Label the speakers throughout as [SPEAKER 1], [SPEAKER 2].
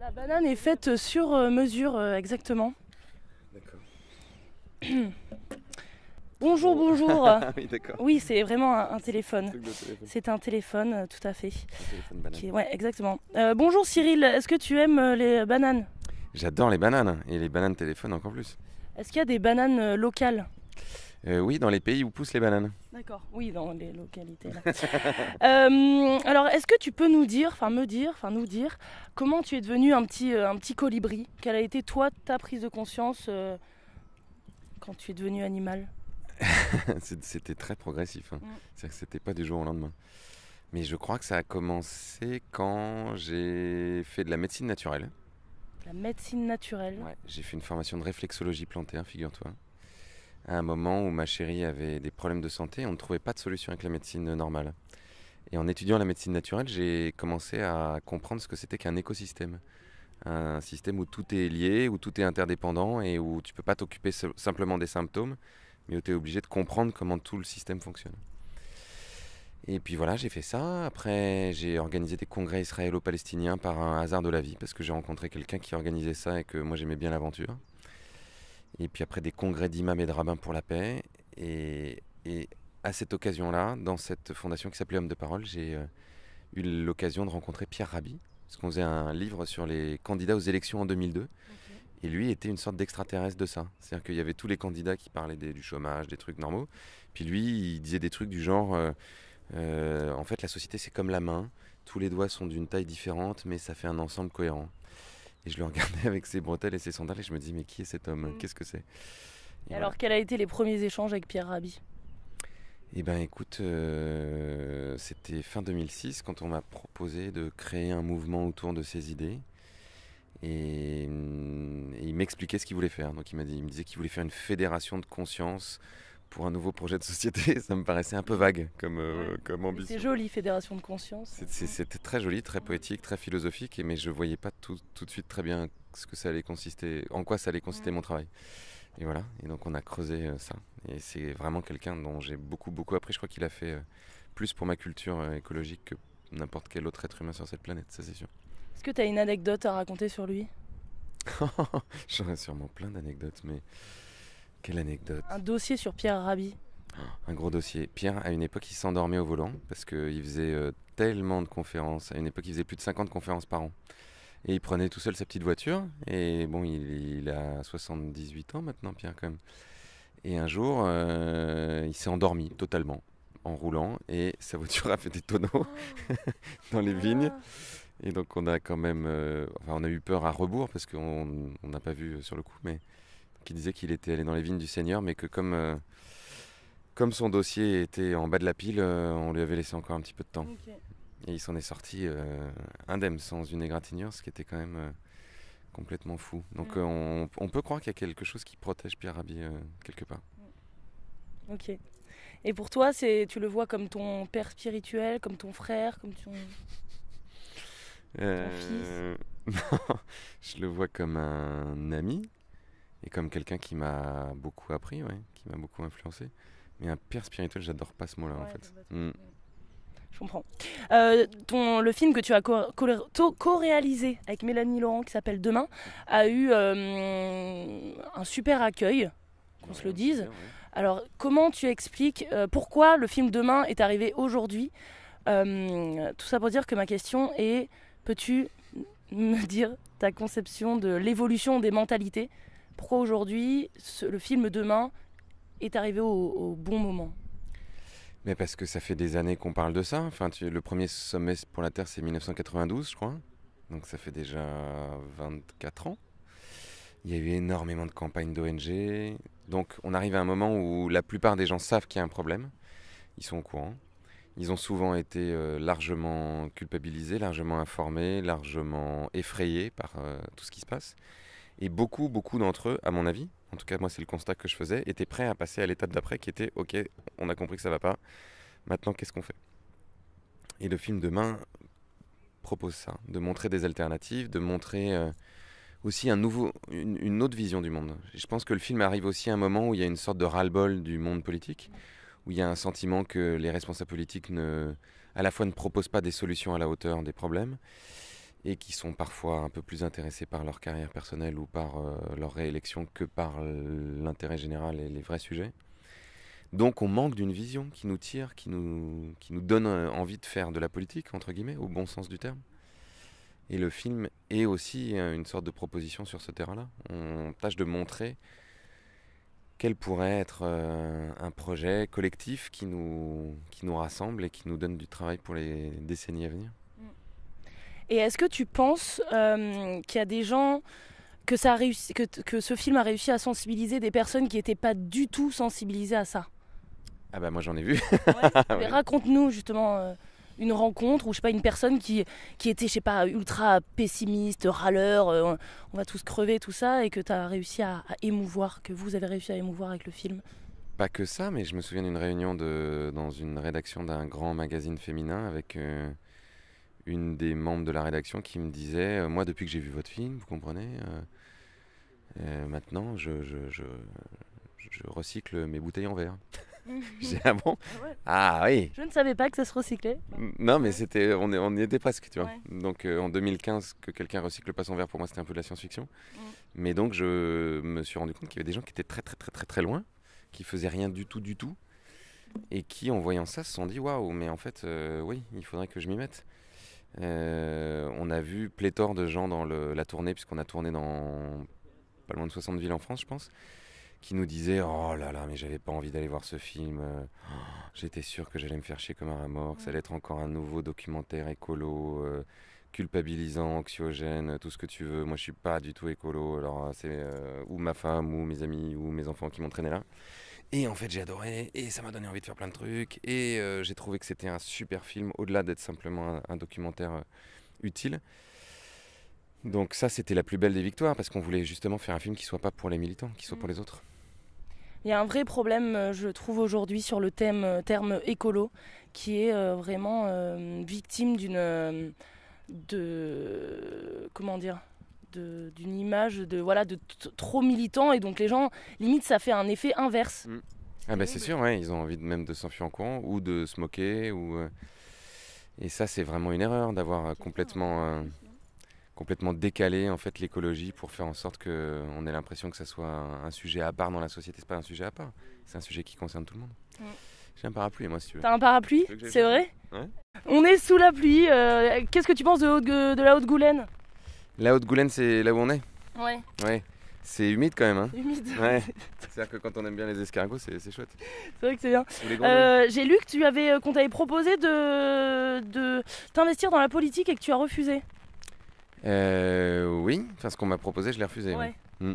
[SPEAKER 1] La banane est faite sur mesure, exactement.
[SPEAKER 2] D'accord.
[SPEAKER 1] Bonjour,
[SPEAKER 2] Bon.
[SPEAKER 1] bonjour.
[SPEAKER 2] Ah oui, d'accord.
[SPEAKER 1] Oui, c'est vraiment un téléphone.
[SPEAKER 2] Truc de téléphone.
[SPEAKER 1] C'est un téléphone, tout à fait.
[SPEAKER 2] Un téléphone banane.
[SPEAKER 1] Ouais, exactement. Bonjour Cyril, est-ce que tu aimes les bananes?
[SPEAKER 2] J'adore les bananes, et les bananes téléphones encore plus.
[SPEAKER 1] Est-ce qu'il y a des bananes locales?
[SPEAKER 2] Oui, dans les pays où poussent les bananes.
[SPEAKER 1] D'accord, oui, dans les localités là. Alors, est-ce que tu peux nous dire, nous dire, comment tu es devenu un petit colibri? Quelle a été toi ta prise de conscience quand tu es devenu animal?
[SPEAKER 2] C'était très progressif, hein.
[SPEAKER 1] Mm.
[SPEAKER 2] C'est-à-dire que c'était pas du jour au lendemain. Mais je crois que ça a commencé quand j'ai fait de la médecine naturelle.
[SPEAKER 1] La médecine naturelle.
[SPEAKER 2] Ouais, j'ai fait une formation de réflexologie plantaire, figure-toi. À un moment où ma chérie avait des problèmes de santé, on ne trouvait pas de solution avec la médecine normale. Et en étudiant la médecine naturelle, j'ai commencé à comprendre ce que c'était qu'un écosystème. Un système où tout est lié, où tout est interdépendant et où tu ne peux pas t'occuper simplement des symptômes, mais où tu es obligé de comprendre comment tout le système fonctionne. Et puis voilà, j'ai fait ça. Après, j'ai organisé des congrès israélo-palestiniens par un hasard de la vie, parce que j'ai rencontré quelqu'un qui organisait ça et que moi j'aimais bien l'aventure. Et puis après, des congrès d'imams et de rabbins pour la paix. Et à cette occasion-là, dans cette fondation qui s'appelait Homme de Parole, j'ai eu l'occasion de rencontrer Pierre Rabhi, parce qu'on faisait un livre sur les candidats aux élections en 2002.
[SPEAKER 1] Ok.
[SPEAKER 2] Et lui était une sorte d'extraterrestre de ça. C'est-à-dire qu'il y avait tous les candidats qui parlaient du chômage, des trucs normaux. Puis lui, il disait des trucs du genre en fait, la société, c'est comme la main. Tous les doigts sont d'une taille différente, mais ça fait un ensemble cohérent. Et je le regardais avec ses bretelles et ses sandales et je me dis, mais qui est cet homme? Qu'est-ce que c'est? Et
[SPEAKER 1] Et
[SPEAKER 2] voilà.
[SPEAKER 1] alors, quels ont été les premiers échanges avec Pierre Rabhi?
[SPEAKER 2] Eh ben écoute, c'était fin 2006 quand on m'a proposé de créer un mouvement autour de ces idées. Et il m'expliquait ce qu'il voulait faire. Donc il me disait qu'il voulait faire une fédération de conscience pour un nouveau projet de société. Ça me paraissait un peu vague comme
[SPEAKER 1] C'est
[SPEAKER 2] ambition.
[SPEAKER 1] joli, fédération de conscience.
[SPEAKER 2] C'était très joli, très poétique, très philosophique, mais je voyais pas tout de suite très bien ce que ça allait consister, en quoi ça allait consister mon travail. Et voilà, et donc on a creusé ça. Et c'est vraiment quelqu'un dont j'ai beaucoup appris. Je crois qu'il a fait plus pour ma culture écologique que n'importe quel autre être humain sur cette planète, ça c'est sûr.
[SPEAKER 1] Est-ce que tu as une anecdote à raconter sur lui?
[SPEAKER 2] J'aurais sûrement plein d'anecdotes, mais quelle anecdote?
[SPEAKER 1] Un dossier sur Pierre Rabhi.
[SPEAKER 2] Un gros dossier. Pierre, à une époque, il s'endormait au volant parce qu'il faisait tellement de conférences. À une époque, il faisait plus de 50 conférences par an. Et il prenait tout seul sa petite voiture. Et bon, il a 78 ans maintenant, Pierre, quand même. Et un jour, il s'est endormi totalement en roulant. Et sa voiture a fait des tonneaux dans les vignes. Et donc, on a quand même. Enfin, on a eu peur à rebours parce qu'on n'a pas vu sur le coup. Mais qui disait qu'il était allé dans les vignes du Seigneur, mais que comme son dossier était en bas de la pile, on lui avait laissé encore un petit peu de temps.
[SPEAKER 1] Ok.
[SPEAKER 2] Et il s'en est sorti indemne, sans une égratignure, ce qui était quand même complètement fou. Donc on peut croire qu'il y a quelque chose qui protège Pierre Rabhi quelque part.
[SPEAKER 1] Ok. Et pour toi, tu le vois comme ton père spirituel, comme ton frère, comme ton fils?
[SPEAKER 2] Non, je le vois comme un ami et comme quelqu'un qui m'a beaucoup appris, ouais, qui m'a beaucoup influencé. Mais un père spirituel, j'adore pas ce mot-là en
[SPEAKER 1] Ouais,
[SPEAKER 2] fait.
[SPEAKER 1] je comprends. Le film que tu as co-réalisé avec Mélanie Laurent, qui s'appelle Demain, a eu un super accueil, qu'on se le dise.
[SPEAKER 2] Bien, ouais.
[SPEAKER 1] Alors, comment tu expliques pourquoi le film Demain est arrivé aujourd'hui? Tout ça pour dire que ma question est, peux-tu me dire ta conception de l'évolution des mentalités? Pourquoi aujourd'hui, le film Demain est arrivé au bon moment?
[SPEAKER 2] Mais parce que ça fait des années qu'on parle de ça. Enfin, le premier sommet pour la Terre, c'est 1992, je crois. Donc ça fait déjà 24 ans. Il y a eu énormément de campagnes d'ONG. Donc on arrive à un moment où la plupart des gens savent qu'il y a un problème. Ils sont au courant. Ils ont souvent été largement culpabilisés, largement informés, largement effrayés par tout ce qui se passe. Et beaucoup d'entre eux, à mon avis, en tout cas moi c'est le constat que je faisais, étaient prêts à passer à l'étape d'après qui était ok, on a compris que ça va pas, maintenant qu'est-ce qu'on fait? Et le film Demain propose ça, de montrer des alternatives, de montrer aussi une autre vision du monde. Et je pense que le film arrive aussi à un moment où il y a une sorte de ras-le-bol du monde politique, où il y a un sentiment que les responsables politiques à la fois ne proposent pas des solutions à la hauteur des problèmes, et qui sont parfois un peu plus intéressés par leur carrière personnelle ou par leur réélection que par l'intérêt général et les vrais sujets. Donc on manque d'une vision qui nous tire, qui nous donne envie de faire de la politique, entre guillemets, au bon sens du terme. Et le film est aussi une sorte de proposition sur ce terrain-là. On tâche de montrer quel pourrait être un projet collectif qui nous rassemble et qui nous donne du travail pour les décennies à venir.
[SPEAKER 1] Et est-ce que tu penses qu'il y a des gens, que ce film a réussi à sensibiliser des personnes qui n'étaient pas du tout sensibilisées à ça?
[SPEAKER 2] Ah bah moi j'en ai vu.
[SPEAKER 1] Ouais.
[SPEAKER 2] Ouais.
[SPEAKER 1] Raconte-nous justement une rencontre ou je sais pas, une personne qui était, je sais pas, ultra pessimiste, râleur, on va tous crever, tout ça, et que tu as réussi à émouvoir, que vous avez réussi à émouvoir avec le film.
[SPEAKER 2] Pas que ça, mais je me souviens d'une réunion dans une rédaction d'un grand magazine féminin avec une des membres de la rédaction qui me disait moi depuis que j'ai vu votre film, vous comprenez, maintenant je recycle mes bouteilles en verre. J'ai dit, ah bon?
[SPEAKER 1] Ah ouais.
[SPEAKER 2] Ah oui.
[SPEAKER 1] Je ne savais pas que ça se recyclait.
[SPEAKER 2] Non mais on y était presque, tu vois.
[SPEAKER 1] Ouais.
[SPEAKER 2] Donc en 2015 que quelqu'un recycle pas son verre, pour moi c'était un peu de la science-fiction.
[SPEAKER 1] Mm.
[SPEAKER 2] Mais donc je me suis rendu compte qu'il y avait des gens qui étaient très très très très très loin, qui faisaient rien du tout et qui en voyant ça se sont dit waouh, mais en fait oui, il faudrait que je m'y mette. On a vu pléthore de gens dans la tournée, puisqu'on a tourné dans pas loin de 60 villes en France, je pense, qui nous disaient oh là là, mais j'avais pas envie d'aller voir ce film, j'étais sûr que j'allais me faire chier comme un rat mort, que ça allait être encore un nouveau documentaire écolo, culpabilisant, anxiogène, tout ce que tu veux. Moi je suis pas du tout écolo, alors c'est ou ma femme ou mes amis ou mes enfants qui m'entraînaient là. Et en fait j'ai adoré et ça m'a donné envie de faire plein de trucs et j'ai trouvé que c'était un super film au-delà d'être simplement un documentaire utile. Donc ça c'était la plus belle des victoires parce qu'on voulait justement faire un film qui soit pas pour les militants, qui soit pour les autres.
[SPEAKER 1] Il y a un vrai problème, je trouve, aujourd'hui sur le terme écolo, qui est vraiment victime comment dire, d'une image de trop militant, et donc les gens, limite, ça fait un effet inverse.
[SPEAKER 2] Ah bah c'est sûr, ouais, ils ont envie même de s'enfuir en courant ou de se moquer et ça c'est vraiment une erreur d'avoir complètement décalé en fait l'écologie pour faire en sorte qu'on ait l'impression que ça soit un sujet à part dans la société. C'est pas un sujet à part, c'est un sujet qui concerne tout le monde. J'ai un parapluie moi si tu veux.
[SPEAKER 1] T'as un parapluie?
[SPEAKER 2] Tu veux que j'aille
[SPEAKER 1] C'est vrai?
[SPEAKER 2] Ouais.
[SPEAKER 1] On est sous la pluie. Qu'est-ce que tu penses de la Haute-Goulaine?
[SPEAKER 2] La Haute-Goulaine c'est là où on est.
[SPEAKER 1] Ouais.
[SPEAKER 2] Ouais. C'est humide quand même. Hein.
[SPEAKER 1] Humide.
[SPEAKER 2] Ouais. C'est-à-dire que quand on aime bien les escargots, c'est chouette.
[SPEAKER 1] C'est vrai que c'est bien.
[SPEAKER 2] Ou les grenouilles.
[SPEAKER 1] J'ai lu que qu'on t'avait proposé de t'investir dans la politique et que tu as refusé.
[SPEAKER 2] Oui, enfin ce qu'on m'a proposé, je l'ai refusé.
[SPEAKER 1] Ouais.
[SPEAKER 2] Mm.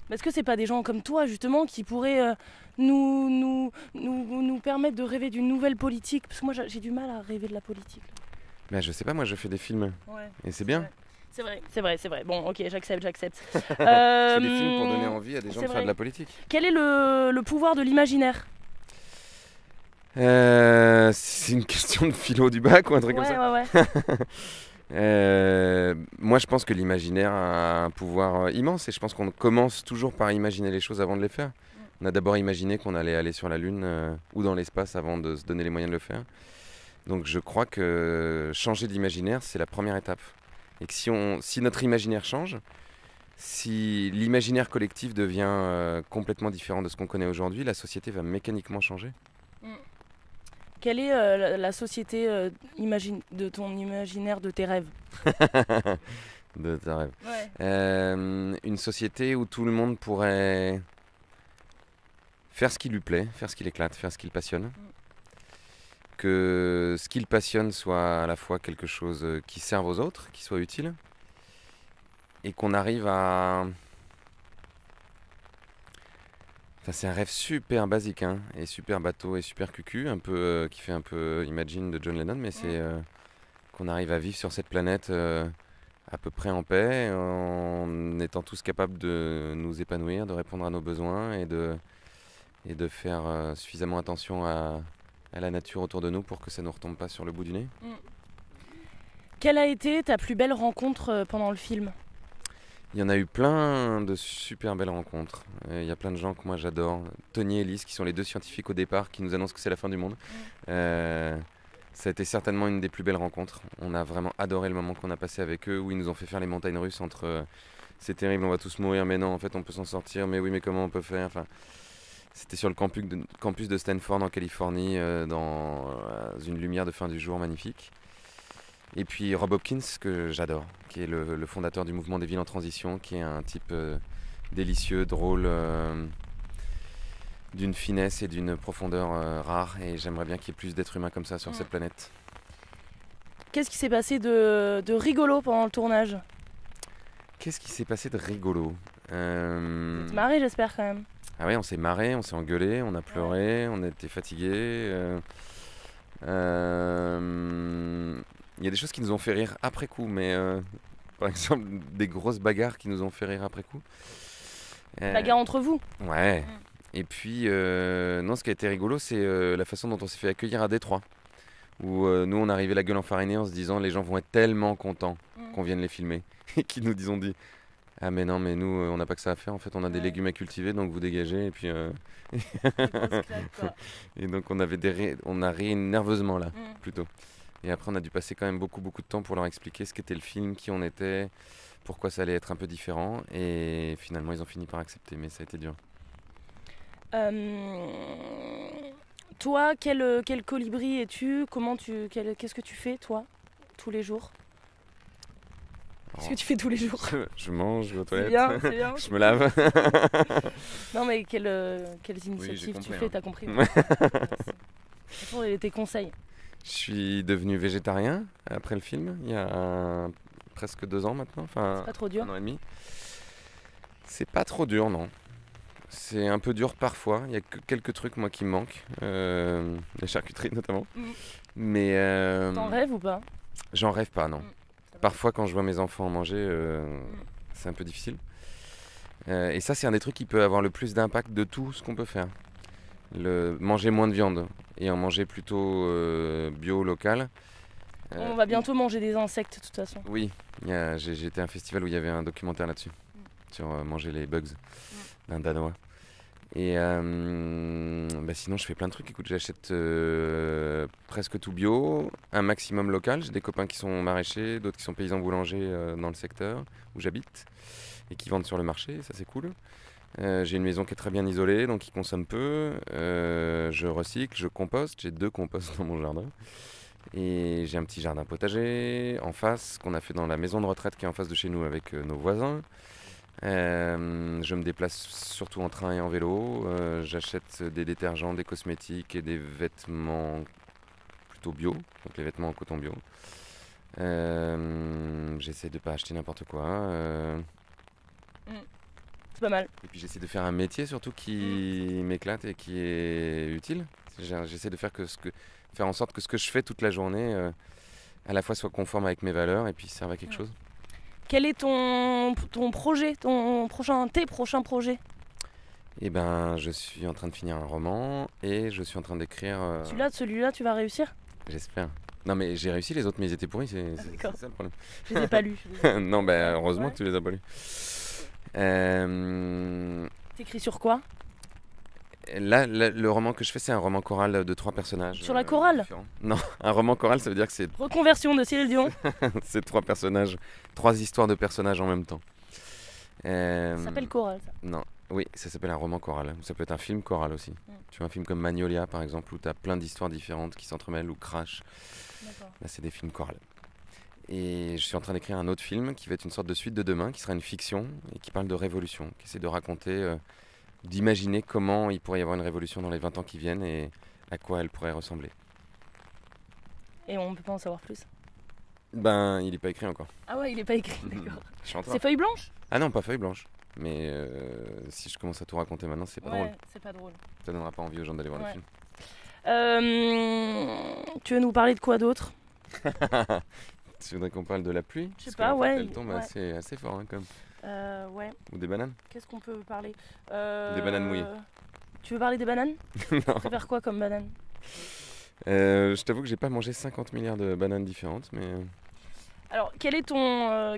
[SPEAKER 1] Est-ce que c'est pas des gens comme toi justement qui pourraient nous permettre de rêver d'une nouvelle politique? Parce que moi j'ai du mal à rêver de la politique.
[SPEAKER 2] Ben, je sais pas, moi je fais des films
[SPEAKER 1] Ouais.
[SPEAKER 2] et c'est bien.
[SPEAKER 1] C'est vrai. Bon, ok, j'accepte.
[SPEAKER 2] Je fais des films pour donner envie à des gens
[SPEAKER 1] c'est
[SPEAKER 2] de faire
[SPEAKER 1] vrai.
[SPEAKER 2] de la politique.
[SPEAKER 1] Quel est le pouvoir de l'imaginaire?
[SPEAKER 2] C'est une question de philo du bac ou un truc comme ça.
[SPEAKER 1] Ouais.
[SPEAKER 2] Moi, je pense que l'imaginaire a un pouvoir immense et je pense qu'on commence toujours par imaginer les choses avant de les faire. On a d'abord imaginé qu'on allait aller sur la Lune ou dans l'espace avant de se donner les moyens de le faire. Donc je crois que changer d'imaginaire, c'est la première étape. Et que si notre imaginaire change, si l'imaginaire collectif devient complètement différent de ce qu'on connaît aujourd'hui, la société va mécaniquement changer.
[SPEAKER 1] Quelle est la société de ton imaginaire, de tes rêves?
[SPEAKER 2] De ta rêve.
[SPEAKER 1] Ouais.
[SPEAKER 2] Une société où tout le monde pourrait faire ce qui lui plaît, faire ce qui l'éclate, faire ce qui le passionne. Que ce qui le passionne soit à la fois quelque chose qui serve aux autres, qui soit utile, et qu'on arrive à... Enfin, c'est un rêve super basique, hein, et super bateau, et super cucu, un peu, qui fait un peu Imagine de John Lennon, mais c'est qu'on arrive à vivre sur cette planète à peu près en paix, en étant tous capables de nous épanouir, de répondre à nos besoins, et de faire suffisamment attention à la nature autour de nous pour que ça ne nous retombe pas sur le bout du nez.
[SPEAKER 1] Quelle a été ta plus belle rencontre pendant le film?
[SPEAKER 2] Il y en a eu plein de super belles rencontres. Il y a plein de gens que moi j'adore. Tony et Elise, qui sont les deux scientifiques au départ, qui nous annoncent que c'est la fin du monde. Ça a été certainement une des plus belles rencontres. On a vraiment adoré le moment qu'on a passé avec eux, où ils nous ont fait faire les montagnes russes entre c'est terrible, on va tous mourir, mais non, en fait on peut s'en sortir, mais oui, mais comment on peut faire, enfin, c'était sur le campus de Stanford en Californie, dans une lumière de fin du jour magnifique. Et puis Rob Hopkins, que j'adore, qui est le fondateur du mouvement des villes en transition, qui est un type délicieux, drôle, d'une finesse et d'une profondeur rare. Et j'aimerais bien qu'il y ait plus d'êtres humains comme ça sur cette planète.
[SPEAKER 1] Qu'est-ce qui s'est passé de rigolo pendant le tournage?
[SPEAKER 2] Qu'est-ce qui s'est passé de rigolo?
[SPEAKER 1] Vous êtes marré, j'espère, quand même.
[SPEAKER 2] Ah oui, on s'est marré, on s'est engueulé, on a pleuré, on était fatigués. Il y a des choses qui nous ont fait rire après coup, mais par exemple des grosses bagarres qui nous ont fait rire après coup.
[SPEAKER 1] Bagarre entre vous?
[SPEAKER 2] Ouais. Et puis, non, ce qui a été rigolo, c'est la façon dont on s'est fait accueillir à Détroit. Où nous, on arrivait la gueule enfarinée en se disant les gens vont être tellement contents qu'on vienne les filmer. Et qui nous disons dit ah mais non, mais nous, on n'a pas que ça à faire, en fait, on a des légumes à cultiver, donc vous dégagez. Et puis, et donc on a ri nerveusement là, plutôt. Et après, on a dû passer quand même beaucoup de temps pour leur expliquer ce qu'était le film, qui on était, pourquoi ça allait être un peu différent. Et finalement, ils ont fini par accepter, mais ça a été dur.
[SPEAKER 1] Toi, quel colibri es-tu? Qu'est-ce que tu fais, toi, tous les jours? Qu'est-ce que tu fais tous les jours?
[SPEAKER 2] Je mange, je vais aux toilettes,
[SPEAKER 1] c'est bien.
[SPEAKER 2] je me lave.
[SPEAKER 1] Non, mais quelles initiatives tu fais? T'as compris? Quels sont tes conseils?
[SPEAKER 2] Je suis devenu végétarien après le film, il y a presque 2 ans maintenant. Enfin,
[SPEAKER 1] c'est pas trop dur?
[SPEAKER 2] 1 an et demi. C'est pas trop dur, non. C'est un peu dur parfois, il y a que quelques trucs moi qui me manquent, la charcuterie notamment. Mais
[SPEAKER 1] t'en rêves ou pas?
[SPEAKER 2] J'en rêve pas, non. Parfois quand je vois mes enfants manger, c'est un peu difficile. Et ça, c'est un des trucs qui peut avoir le plus d'impact de tout ce qu'on peut faire. Manger moins de viande et en manger plutôt bio, local.
[SPEAKER 1] On va bientôt manger des insectes de toute façon.
[SPEAKER 2] Oui, j'ai été à un festival où il y avait un documentaire là-dessus, sur manger les bugs d'un Danois. Et sinon, je fais plein de trucs. Écoute, j'achète presque tout bio, un maximum local. J'ai des copains qui sont maraîchers, d'autres qui sont paysans boulangers dans le secteur où j'habite et qui vendent sur le marché. Ça, c'est cool. J'ai une maison qui est très bien isolée, donc qui consomme peu. Je recycle, je composte. J'ai 2 composts dans mon jardin. Et j'ai un petit jardin potager en face, qu'on a fait dans la maison de retraite qui est en face de chez nous avec nos voisins. Je me déplace surtout en train et en vélo. J'achète des détergents, des cosmétiques et des vêtements plutôt bio, donc les vêtements en coton bio. J'essaie de ne pas acheter n'importe quoi.
[SPEAKER 1] C'est pas mal.
[SPEAKER 2] Et puis j'essaie de faire un métier surtout qui m'éclate et qui est utile. J'essaie de faire en sorte que ce que je fais toute la journée à la fois soit conforme avec mes valeurs et puis serve à quelque chose.
[SPEAKER 1] Quel est ton projet, tes prochains projets?
[SPEAKER 2] Eh ben, je suis en train de finir un roman et je suis en train d'écrire...
[SPEAKER 1] Celui-là, tu vas réussir?
[SPEAKER 2] J'espère. Non mais j'ai réussi, les autres mais ils étaient pourris, c'est ça le problème.
[SPEAKER 1] Je les ai pas lus.
[SPEAKER 2] Non, heureusement que tu les as pas lus.
[SPEAKER 1] T'écris sur quoi?
[SPEAKER 2] Là, le roman que je fais, c'est un roman choral de 3 personnages.
[SPEAKER 1] Sur la chorale?
[SPEAKER 2] Non, un roman choral, ça veut dire que c'est...
[SPEAKER 1] Reconversion de Cyril Dion.
[SPEAKER 2] C'est 3 personnages, 3 histoires de personnages en même temps.
[SPEAKER 1] Ça s'appelle choral, ça?
[SPEAKER 2] Non, oui, ça s'appelle un roman choral. Ça peut être un film choral aussi. Tu vois, un film comme Magnolia, par exemple, où tu as plein d'histoires différentes qui s'entremêlent, ou Crash.
[SPEAKER 1] D'accord.
[SPEAKER 2] Là, c'est des films chorales. Et je suis en train d'écrire un autre film qui va être une sorte de suite de demain, qui sera une fiction et qui parle de révolution, qui essaie de raconter, d'imaginer comment il pourrait y avoir une révolution dans les 20 ans qui viennent et à quoi elle pourrait ressembler.
[SPEAKER 1] Et on peut pas en savoir plus?
[SPEAKER 2] Il n'est pas écrit encore.
[SPEAKER 1] Ah ouais, il est pas écrit, d'accord.
[SPEAKER 2] C'est
[SPEAKER 1] feuille blanche?
[SPEAKER 2] Ah non, pas feuille blanche. Mais si je commence à tout raconter maintenant, c'est pas drôle.
[SPEAKER 1] C'est pas drôle.
[SPEAKER 2] Ça donnera pas envie aux gens d'aller voir le film.
[SPEAKER 1] Tu veux nous parler de quoi d'autre?
[SPEAKER 2] Tu voudrais qu'on parle de la pluie?
[SPEAKER 1] Je sais pas, ouais.
[SPEAKER 2] Elle tombe assez fort, hein, quand même.
[SPEAKER 1] Ouais.
[SPEAKER 2] Ou des bananes?
[SPEAKER 1] Qu'est-ce qu'on peut parler?
[SPEAKER 2] Des bananes mouillées.
[SPEAKER 1] Tu veux parler des bananes?
[SPEAKER 2] Non.
[SPEAKER 1] Tu préfères quoi comme banane?
[SPEAKER 2] Je t'avoue que j'ai pas mangé 50 milliards de bananes différentes, mais...
[SPEAKER 1] Alors, quel est ton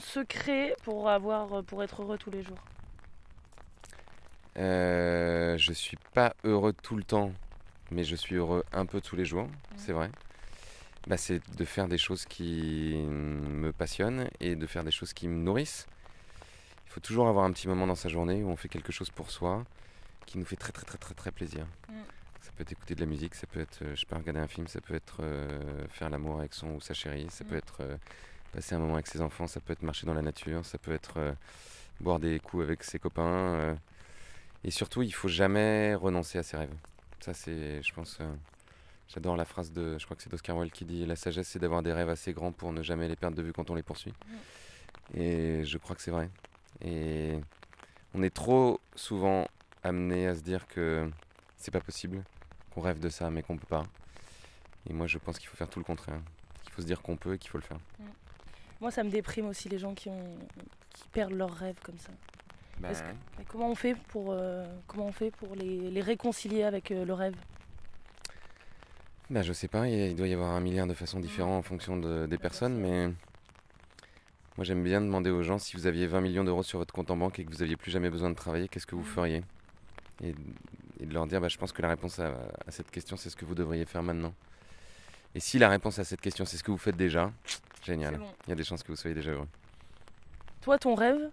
[SPEAKER 1] secret pour être heureux tous les jours?
[SPEAKER 2] Je suis pas heureux tout le temps, mais je suis heureux un peu tous les jours, c'est vrai. Bah, c'est de faire des choses qui me passionnent et de faire des choses qui me nourrissent. Il faut toujours avoir un petit moment dans sa journée où on fait quelque chose pour soi qui nous fait très très très très très plaisir. Ça peut être écouter de la musique, ça peut être, je peux regarder un film, ça peut être faire l'amour avec son ou sa chérie, ça peut être passer un moment avec ses enfants, ça peut être marcher dans la nature, ça peut être boire des coups avec ses copains. Et surtout, il faut jamais renoncer à ses rêves. Ça, c'est, je pense, j'adore la phrase de, je crois que c'est d'Oscar Wilde qui dit: la sagesse, c'est d'avoir des rêves assez grands pour ne jamais les perdre de vue quand on les poursuit. Et je crois que c'est vrai. Et on est trop souvent amené à se dire que c'est pas possible, qu'on rêve de ça, mais qu'on peut pas. Et moi, je pense qu'il faut faire tout le contraire. Qu'il faut se dire qu'on peut et qu'il faut le faire.
[SPEAKER 1] Moi, ça me déprime aussi les gens qui perdent leurs rêves comme ça.
[SPEAKER 2] Bah,
[SPEAKER 1] Mais comment on fait pour les réconcilier avec le rêve?
[SPEAKER 2] bah, je sais pas, il doit y avoir un milliard de façons différentes en fonction des personnes, mais moi j'aime bien demander aux gens: si vous aviez 20 millions d'euros sur votre compte en banque et que vous n'aviez plus jamais besoin de travailler, qu'est-ce que vous feriez? Et de leur dire: bah, je pense que la réponse à cette question, c'est ce que vous devriez faire maintenant. Et si la réponse à cette question, c'est ce que vous faites déjà, génial.
[SPEAKER 1] Bon.
[SPEAKER 2] Il y a des chances que vous soyez déjà heureux.
[SPEAKER 1] Toi, ton rêve,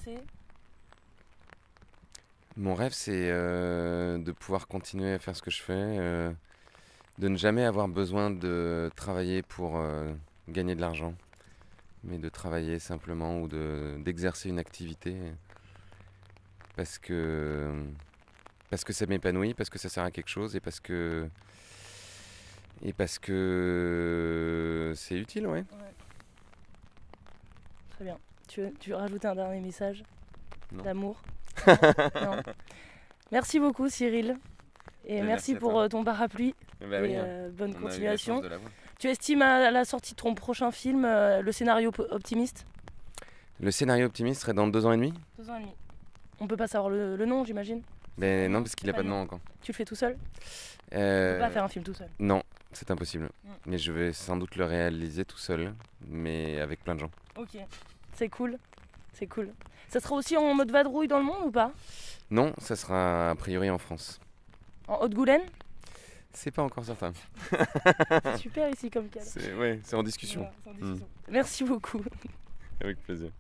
[SPEAKER 1] c'est?
[SPEAKER 2] Mon rêve, c'est de pouvoir continuer à faire ce que je fais, de ne jamais avoir besoin de travailler pour gagner de l'argent, mais de travailler simplement ou d'exercer une activité parce que ça m'épanouit, parce que ça sert à quelque chose et parce que c'est utile, ouais.
[SPEAKER 1] Très bien. Tu veux rajouter un dernier message
[SPEAKER 2] Non.
[SPEAKER 1] d'amour? Non. Merci beaucoup, Cyril. Et merci
[SPEAKER 2] à
[SPEAKER 1] pour
[SPEAKER 2] toi.
[SPEAKER 1] ton parapluie.
[SPEAKER 2] Bah
[SPEAKER 1] Et
[SPEAKER 2] oui,
[SPEAKER 1] bonne
[SPEAKER 2] on a eu la
[SPEAKER 1] continuation.
[SPEAKER 2] chance de l'avoir.
[SPEAKER 1] Tu estimes à la sortie de ton prochain film le scénario optimiste?
[SPEAKER 2] Le scénario optimiste serait dans 2 ans et demi?
[SPEAKER 1] 2 ans et demi. On peut pas savoir le nom, j'imagine?
[SPEAKER 2] Mais non, parce qu'il n'a
[SPEAKER 1] Pas
[SPEAKER 2] pas de
[SPEAKER 1] de
[SPEAKER 2] nom
[SPEAKER 1] nom.
[SPEAKER 2] encore.
[SPEAKER 1] Tu le fais tout seul? Tu peux pas faire un film tout seul.
[SPEAKER 2] Non, c'est impossible. Mais je vais sans doute le réaliser tout seul, mais avec plein de gens.
[SPEAKER 1] Ok. C'est cool. C'est cool. Ça sera aussi en mode vadrouille dans le monde ou pas?
[SPEAKER 2] Non, ça sera a priori en France.
[SPEAKER 1] En Haute-Goulaine?
[SPEAKER 2] C'est pas encore certain.
[SPEAKER 1] C'est super ici comme cadre.
[SPEAKER 2] C'est en discussion.
[SPEAKER 1] Voilà, c'est en discussion. Merci beaucoup.
[SPEAKER 2] Avec plaisir.